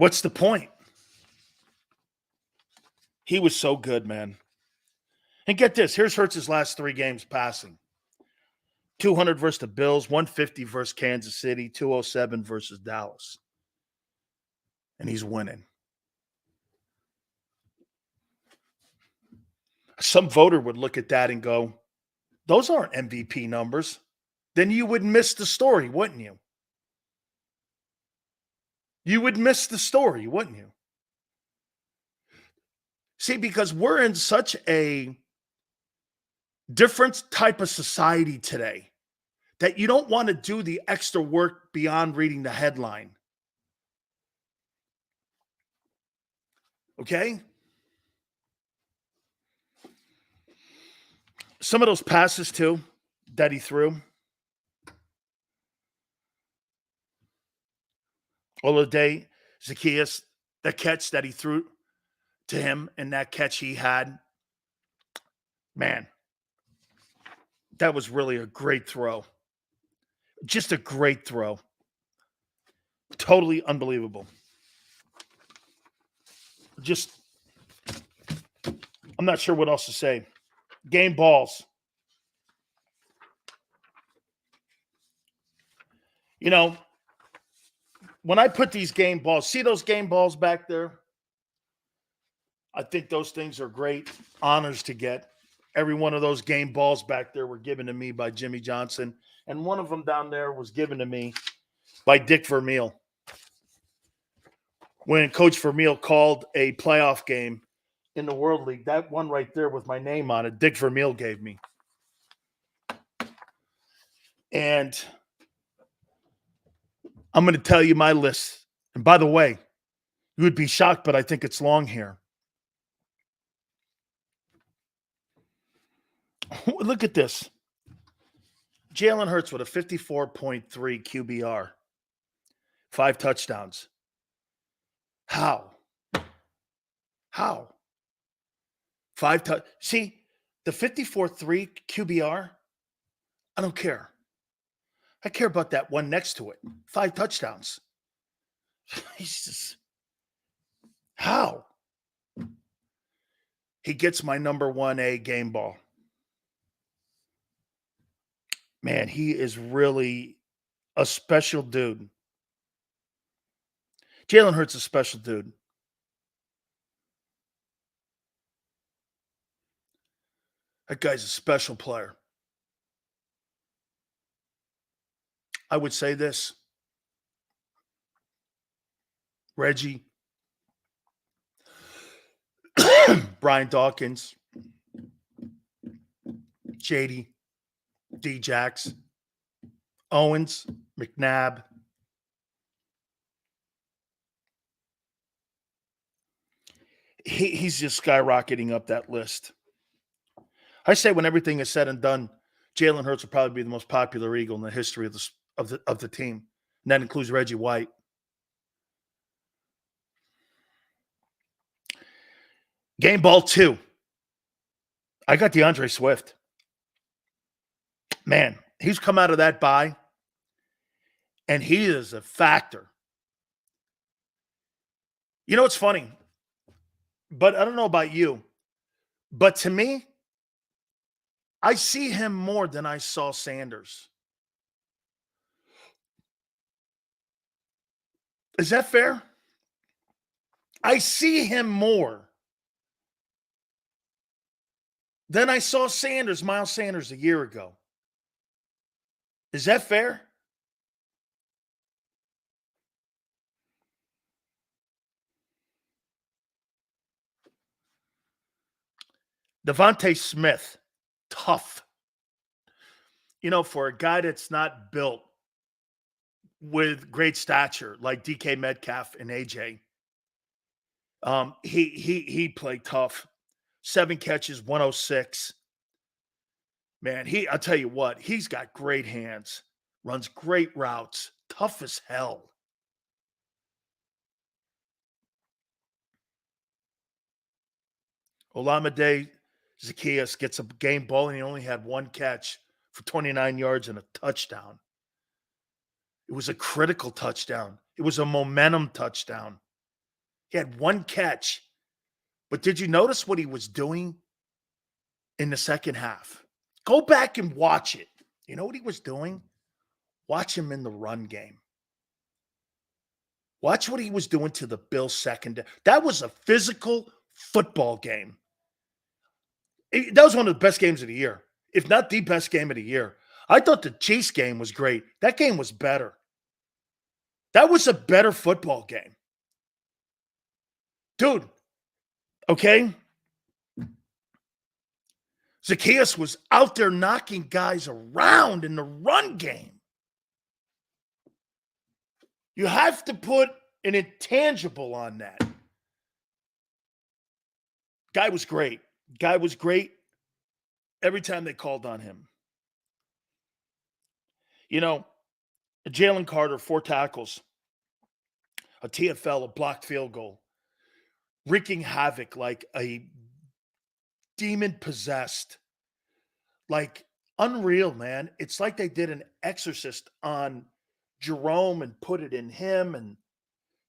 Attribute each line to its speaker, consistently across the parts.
Speaker 1: What's the point? He was so good, man. And get this. Here's Hurts' last 3 games passing. 200 versus the Bills, 150 versus Kansas City, 207 versus Dallas. And he's winning. Some voter would look at that and go, those aren't MVP numbers. Then you would miss the story, wouldn't you? You would miss the story, wouldn't you? See, because we're in such a different type of society today that you don't want to do the extra work beyond reading the headline. Okay? Some of those passes, too, that he threw. Olade, Zacchaeus, the catch that he threw to him and that catch he had. Man, that was really a great throw. Just a great throw. Totally unbelievable. Just, I'm not sure what else to say. Game balls. You know, when I put these game balls, see those game balls back there? I think those things are great honors to get. Every one of those game balls back there were given to me by Jimmy Johnson. And one of them down there was given to me by Dick Vermeil. When Coach Vermeil called a playoff game in the World League, that one right there with my name on it, Dick Vermeil gave me. And I'm going to tell you my list. And by the way, you would be shocked, but I think it's long here. Look at this. Jalen Hurts with a 54.3 QBR. 5 touchdowns. How? 5 touchdowns. See, the 54.3 QBR, I don't care. I care about that one next to it. 5 touchdowns. Jesus. How? He gets my number 1A game ball. Man, he is really a special dude. Jalen Hurts is a special dude. That guy's a special player. I would say this. Reggie, Brian Dawkins, JD, D-Jax, Owens, McNabb. He's just skyrocketing up that list. I say when everything is said and done, Jalen Hurts will probably be the most popular Eagle in the history of the team. And that includes Reggie White. Game ball 2. I got DeAndre Swift. Man, he's come out of that bye, and he is a factor. You know, it's funny, but I don't know about you, but to me, I see him more than I saw Sanders. Is that fair? I see him more than I saw Sanders, Miles Sanders, a year ago. Is that fair? Devontae Smith, tough. You know, for a guy that's not built with great stature like DK Metcalf and AJ, he played tough. 7 catches, 106. Man, I'll tell you what, he's got great hands, runs great routes, tough as hell. Olamide Zacchaeus gets a game ball and he only had 1 catch for 29 yards and a touchdown. It was a critical touchdown. It was a momentum touchdown. He had one catch. But did you notice what he was doing in the second half? Go back and watch it. You know what he was doing? Watch him in the run game. Watch what he was doing to the Bills secondary. That was a physical football game. That was one of the best games of the year, if not the best game of the year. I thought the Chiefs game was great. That game was better. That was a better football game. Dude, okay? Zacchaeus was out there knocking guys around in the run game. You have to put an intangible on that. Guy was great. Guy was great every time they called on him. You know, Jalen Carter, 4 tackles, a TFL, a blocked field goal, wreaking havoc like a demon possessed, like unreal, man. It's like they did an exorcist on Jerome and put it in him, and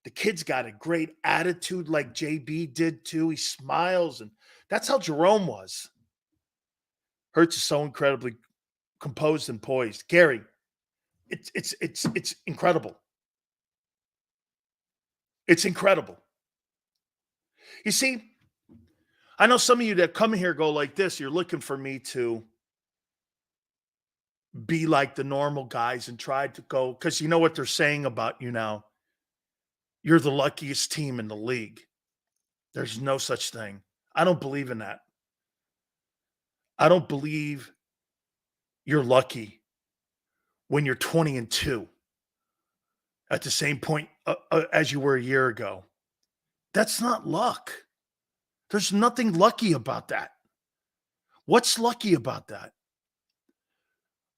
Speaker 1: the kid's got a great attitude like JB did too. He smiles, and that's how Jerome was. Hurts is so incredibly composed and poised. Gary, it's incredible. It's incredible. You see, I know some of you that come here go like this. You're looking for me to be like the normal guys and try to go, because you know what they're saying about you now. You're the luckiest team in the league. There's no such thing. I don't believe in that. I don't believe you're lucky when you're 20-2 at the same point as you were a year ago. That's not luck. There's nothing lucky about that. What's lucky about that?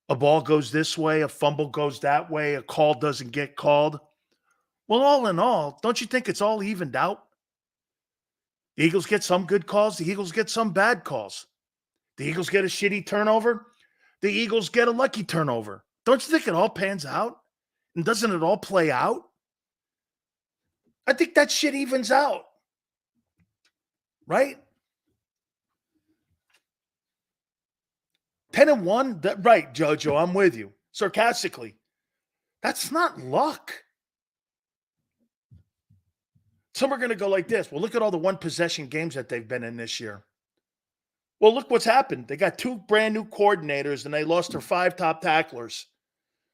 Speaker 1: A ball goes this way, a fumble goes that way, a call doesn't get called. Well, all in all, don't you think it's all evened out? The Eagles get some good calls. The Eagles get some bad calls. The Eagles get a shitty turnover. The Eagles get a lucky turnover. Don't you think it all pans out? And doesn't it all play out? I think that shit evens out. Right? 10-1, right, Jojo, I'm with you. Sarcastically. That's not luck. Some are going to go like this. Well, look at all the one-possession games that they've been in this year. Well, look what's happened. They got 2 brand new coordinators, and they lost their 5 top tacklers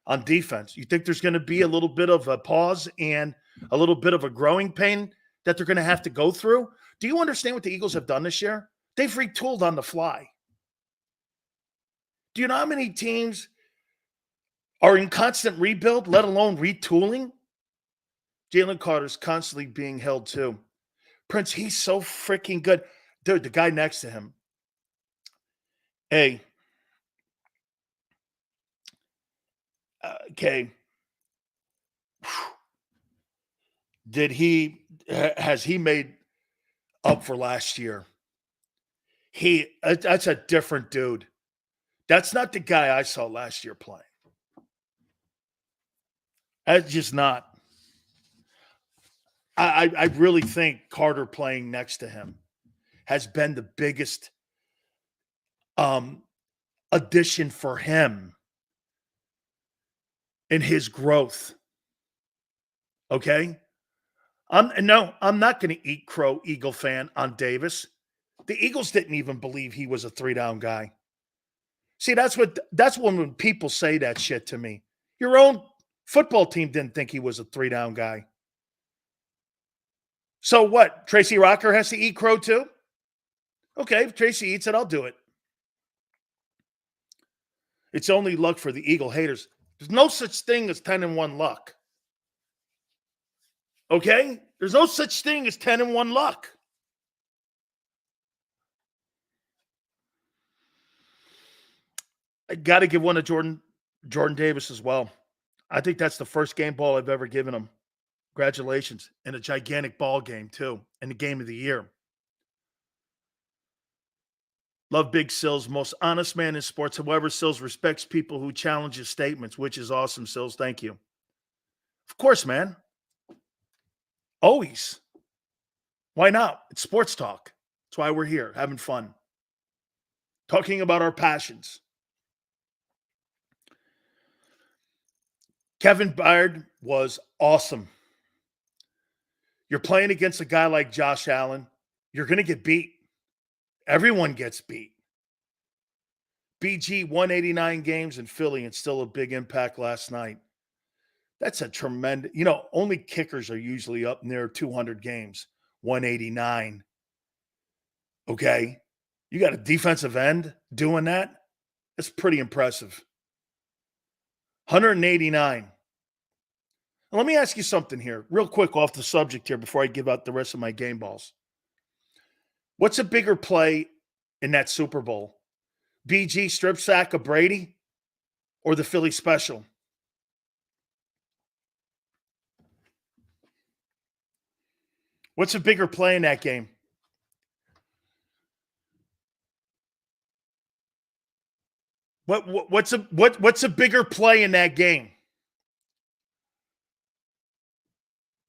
Speaker 1: on defense. You think there's going to be a little bit of a pause and a little bit of a growing pain that they're going to have to go through? Do you understand what the Eagles have done this year? They've retooled on the fly. Do you know how many teams are in constant rebuild, let alone retooling? Jalen Carter's constantly being held too. Prince, he's so freaking good. Dude, the guy next to him. Hey. Okay. Has he made up for last year? That's a different dude. That's not the guy I saw last year playing. That's just not. I really think Carter playing next to him has been the biggest addition for him in his growth. Okay? I'm not going to eat crow, Eagle fan, on Davis. The Eagles didn't even believe he was a 3-down guy. See, that's when people say that shit to me. Your own football team didn't think he was a 3-down guy. So what? Tracy Rocker has to eat crow too? Okay, if Tracy eats it, I'll do it. It's only luck for the Eagle haters. There's no such thing as 10-1 luck. Okay? There's no such thing as 10-1 luck. I got to give one to Jordan Davis as well. I think that's the first game ball I've ever given him. Congratulations. And a gigantic ball game, too. And the game of the year. Love Big Sills. Most honest man in sports. However, Sills respects people who challenge his statements, which is awesome, Sills. Thank you. Of course, man. Always. Why not? It's sports talk. That's why we're here, having fun, talking about our passions. Kevin Byard was awesome. You're playing against a guy like Josh Allen. You're going to get beat. Everyone gets beat. BG 189 games in Philly and still a big impact last night. That's a tremendous, only kickers are usually up near 200 games, 189. Okay. You got a defensive end doing that? That's pretty impressive. 189. Now, let me ask you something here, real quick off the subject here before I give out the rest of my game balls. What's a bigger play in that Super Bowl? BG strip sack of Brady or the Philly special? What's a bigger play in that game? What's a bigger play in that game?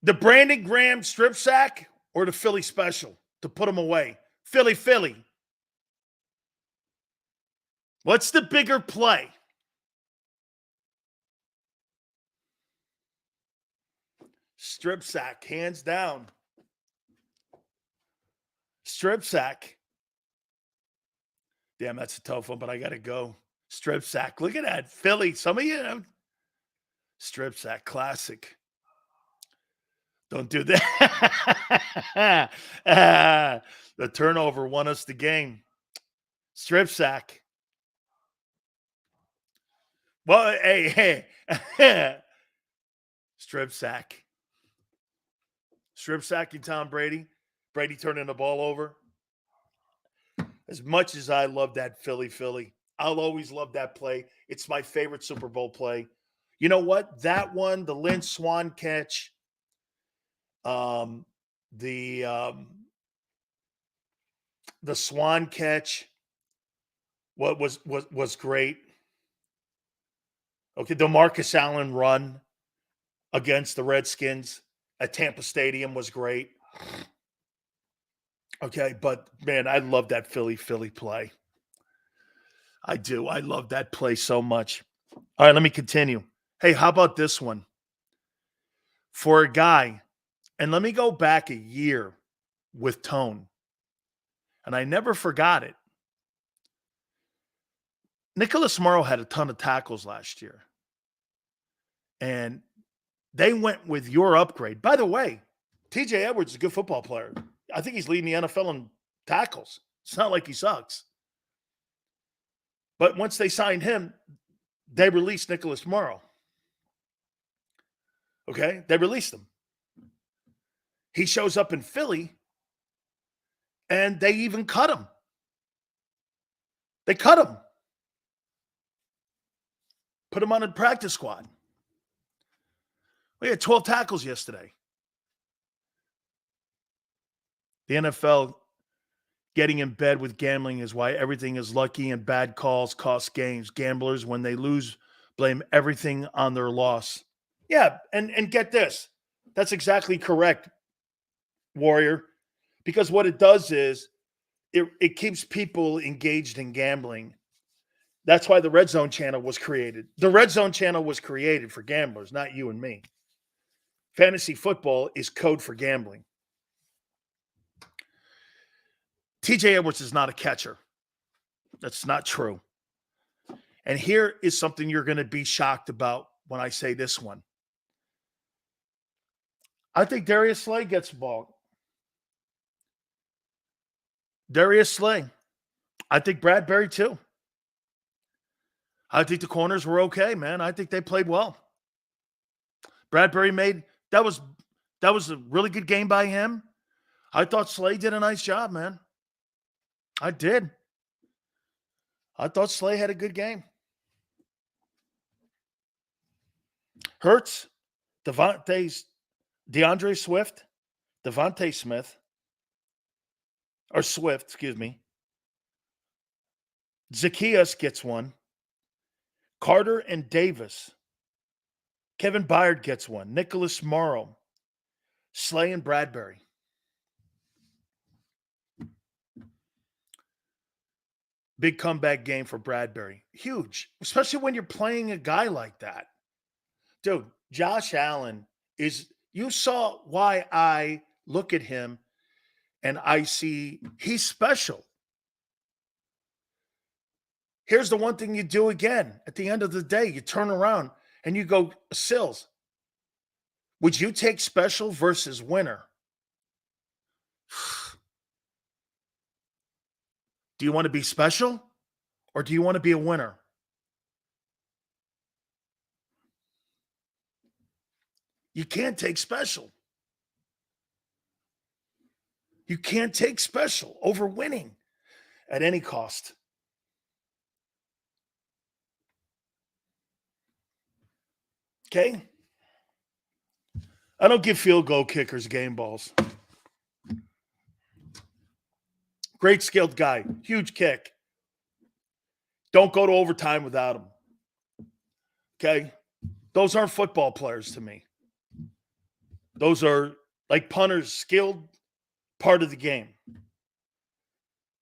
Speaker 1: The Brandon Graham strip sack or the Philly special to put him away? Philly. What's the bigger play? Strip sack, hands down. Strip sack. Damn, that's a tough one, but I got to go. Strip sack. Look at that. Philly. Some of you. Strip sack. Classic. Don't do that. The turnover won us the game. Strip sack. Well, hey. Strip sack. Strip sacking Tom Brady. Brady turning the ball over. As much as I love that Philly, I'll always love that play. It's my favorite Super Bowl play. You know what? That one, the Lynn Swan catch, the Swan catch, was great. Okay, the Marcus Allen run against the Redskins at Tampa Stadium was great. Okay, but man, I love that Philly play. I do. I love that play so much. All right, let me continue. Hey, how about this one? For a guy, and let me go back a year with Tone, and I never forgot it. Nicholas Morrow had a ton of tackles last year, and they went with your upgrade. By the way, TJ Edwards is a good football player. I think he's leading the NFL in tackles. It's not like he sucks. But once they signed him, they released Nicholas Morrow. Okay? They released him. He shows up in Philly, and they even cut him. They cut him. Put him on a practice squad. We had 12 tackles yesterday. The NFL getting in bed with gambling is why everything is lucky and bad calls cost games. Gamblers, when they lose, blame everything on their loss. Yeah, and get this. That's exactly correct, Warrior. Because what it does is it keeps people engaged in gambling. That's why the Red Zone channel was created. The Red Zone channel was created for gamblers, not you and me. Fantasy football is code for gambling. TJ Edwards is not a catcher. That's not true. And here is something you're going to be shocked about when I say this one. I think Darius Slay gets the ball. Darius Slay. I think Bradbury too. I think the corners were okay, man. I think they played well. Bradbury that was a really good game by him. I thought Slay did a nice job, man. I did. I thought Slay had a good game. Hurts, DeAndre Swift, Devontae Smith, or Swift, excuse me. Zacchaeus gets one. Carter and Davis. Kevin Byard gets one. Nicholas Morrow. Slay and Bradbury. Big comeback game for Bradbury. Huge, especially when you're playing a guy like that. Dude, Josh Allen you saw why I look at him and I see he's special. Here's the one thing you do again. At the end of the day, you turn around and you go, Sills, would you take special versus winner? Do you want to be special or do you want to be a winner? You can't take special. You can't take special over winning at any cost. Okay? I don't give field goal kickers game balls. Great skilled guy. Huge kick. Don't go to overtime without him. Okay? Those aren't football players to me. Those are like punters, skilled part of the game.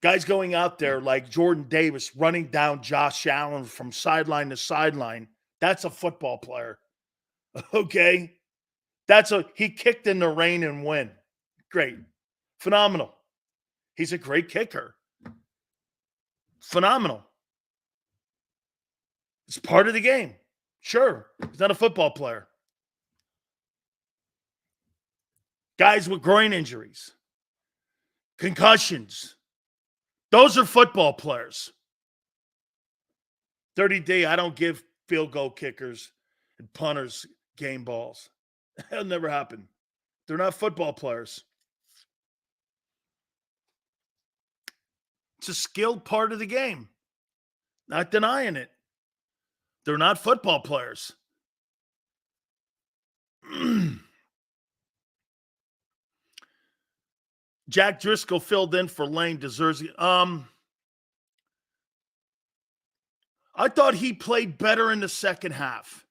Speaker 1: Guys going out there like Jordan Davis running down Josh Allen from sideline to sideline. That's a football player. Okay? He kicked in the rain and win. Great. Phenomenal. He's a great kicker. Phenomenal. It's part of the game. Sure. He's not a football player. Guys with groin injuries, concussions. Those are football players. 30-day, I don't give field goal kickers and punters game balls. That'll never happen. They're not football players. It's a skilled part of the game. Not denying it. They're not football players. Jack Driscoll filled in for Lane. Deserves it. I thought he played better in the second half.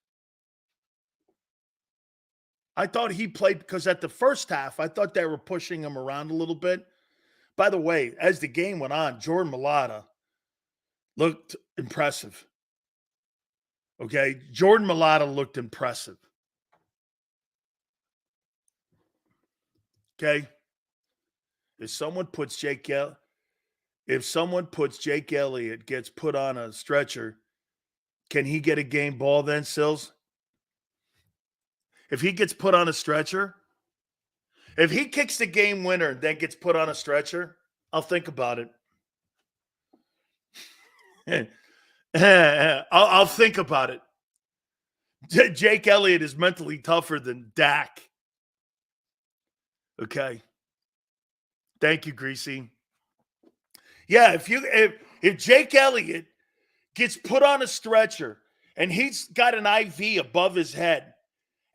Speaker 1: I thought he played because at the first half, I thought they were pushing him around a little bit. By the way, as the game went on, Jordan Mailata looked impressive. Okay? Jordan Mailata looked impressive. Okay? If someone puts Jake Elliott, gets put on a stretcher, can he get a game ball then, Sills? If he gets put on a stretcher, if he kicks the game winner and then gets put on a stretcher, I'll think about it. I'll think about it. Jake Elliott is mentally tougher than Dak. Okay. Thank you, Greasy. Yeah, if Jake Elliott gets put on a stretcher and he's got an IV above his head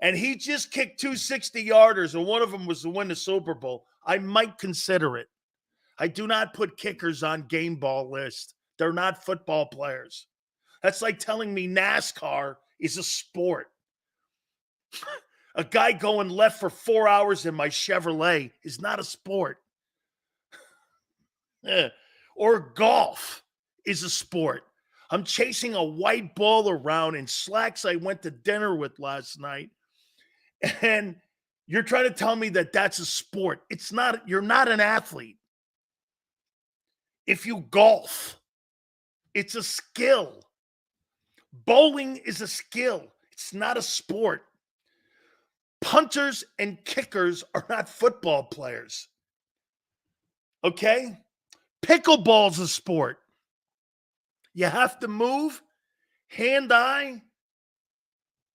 Speaker 1: and he just kicked 2 60-yarders and one of them was to win the Super Bowl, I might consider it. I do not put kickers on game ball lists. They're not football players. That's like telling me NASCAR is a sport. A guy going left for 4 hours in my Chevrolet is not a sport. Or golf is a sport. I'm chasing a white ball around in slacks I went to dinner with last night. And you're trying to tell me that that's a sport. It's not. You're not an athlete. If you golf, it's a skill. Bowling is a skill. It's not a sport. Punters and kickers are not football players. Okay? Pickleball's a sport. You have to move, hand-eye,